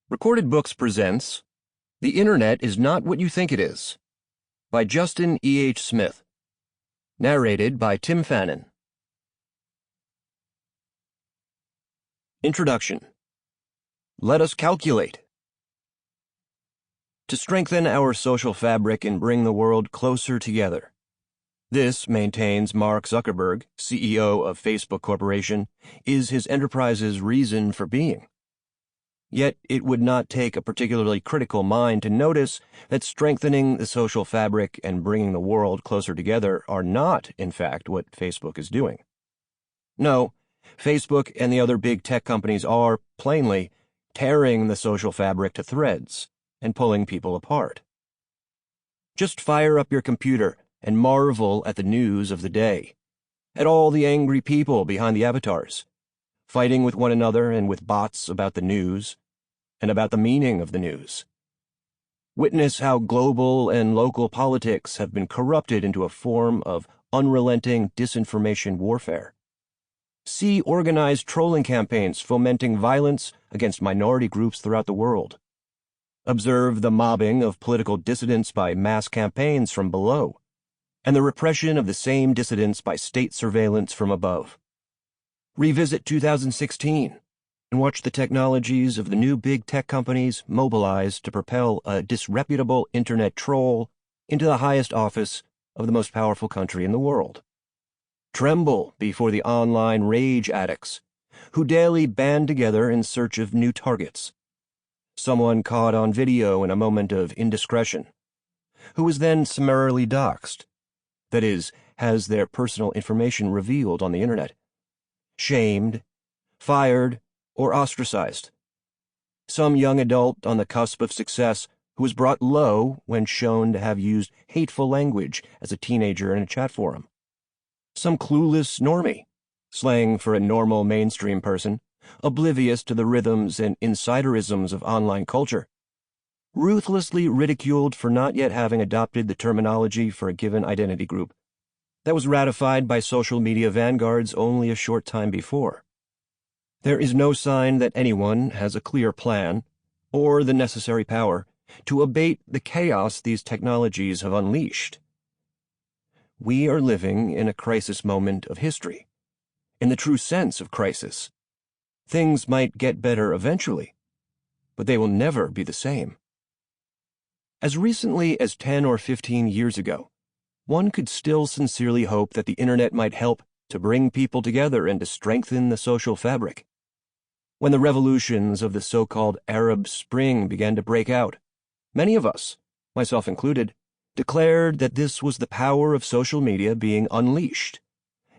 Recorded Books presents The Internet is Not What You Think It Is by Justin E. H. Smith. Narrated by Tim Fannon. Introduction. Let us calculate. To strengthen our social fabric and bring the world closer together. This, maintains Mark Zuckerberg, CEO of Facebook Corporation, is his enterprise's reason for being. Yet it would not take a particularly critical mind to notice that strengthening the social fabric and bringing the world closer together are not, in fact, what Facebook is doing. No, Facebook and the other big tech companies are, plainly, tearing the social fabric to threads and pulling people apart. Just fire up your computer and marvel at the news of the day, at all the angry people behind the avatars, fighting with one another and with bots about the news, and about the meaning of the news. Witness how global and local politics have been corrupted into a form of unrelenting disinformation warfare. See organized trolling campaigns fomenting violence against minority groups throughout the world. Observe the mobbing of political dissidents by mass campaigns from below, and the repression of the same dissidents by state surveillance from above. Revisit 2016 and watch the technologies of the new big tech companies mobilize to propel a disreputable internet troll into the highest office of the most powerful country in the world. Tremble before the online rage addicts who daily band together in search of new targets. Someone caught on video in a moment of indiscretion, who was then summarily doxxed, that is, has their personal information revealed on the internet, shamed, fired, or ostracized. Some young adult on the cusp of success who was brought low when shown to have used hateful language as a teenager in a chat forum. Some clueless normie, slang for a normal mainstream person, oblivious to the rhythms and insiderisms of online culture, ruthlessly ridiculed for not yet having adopted the terminology for a given identity group that was ratified by social media vanguards only a short time before. There is no sign that anyone has a clear plan or the necessary power to abate the chaos these technologies have unleashed. We are living in a crisis moment of history, in the true sense of crisis. Things might get better eventually, but they will never be the same. As recently as 10 or 15 years ago, one could still sincerely hope that the internet might help to bring people together and to strengthen the social fabric. When the revolutions of the so-called Arab Spring began to break out, many of us, myself included, declared that this was the power of social media being unleashed,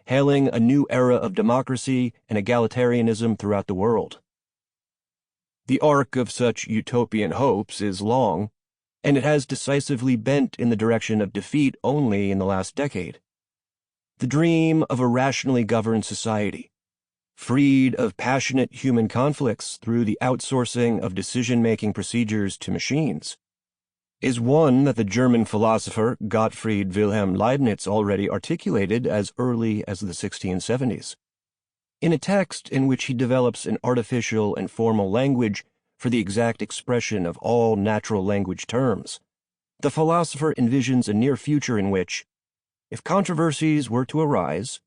hailing a new era of democracy and egalitarianism throughout the world. The arc of such utopian hopes is long, and it has decisively bent in the direction of defeat only in the last decade. The dream of a rationally governed society, freed of passionate human conflicts through the outsourcing of decision-making procedures to machines, is one that the German philosopher Gottfried Wilhelm Leibniz already articulated as early as the 1670s. In a text in which he develops an artificial and formal language for the exact expression of all natural language terms, the philosopher envisions a near future in which, if controversies were to arise,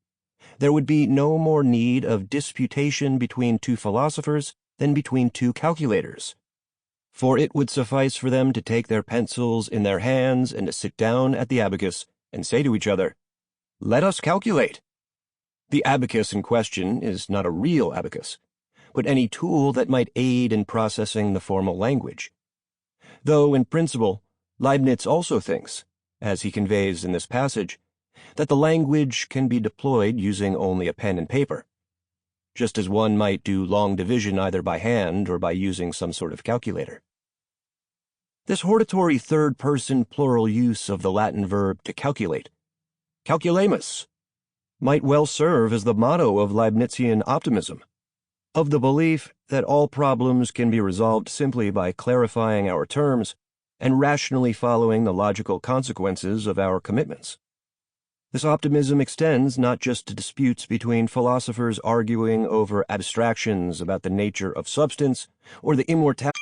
there would be no more need of disputation between two philosophers than between two calculators, for it would suffice for them to take their pencils in their hands and to sit down at the abacus and say to each other, "Let us calculate." The abacus in question is not a real abacus, but any tool that might aid in processing the formal language. Though, in principle, Leibniz also thinks, as he conveys in this passage, that the language can be deployed using only a pen and paper, just as one might do long division either by hand or by using some sort of calculator. This hortatory third-person plural use of the Latin verb to calculate, calculamus, might well serve as the motto of Leibnizian optimism, of the belief that all problems can be resolved simply by clarifying our terms and rationally following the logical consequences of our commitments. This optimism extends not just to disputes between philosophers arguing over abstractions about the nature of substance or the immortality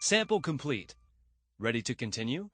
Sample complete. Ready to continue?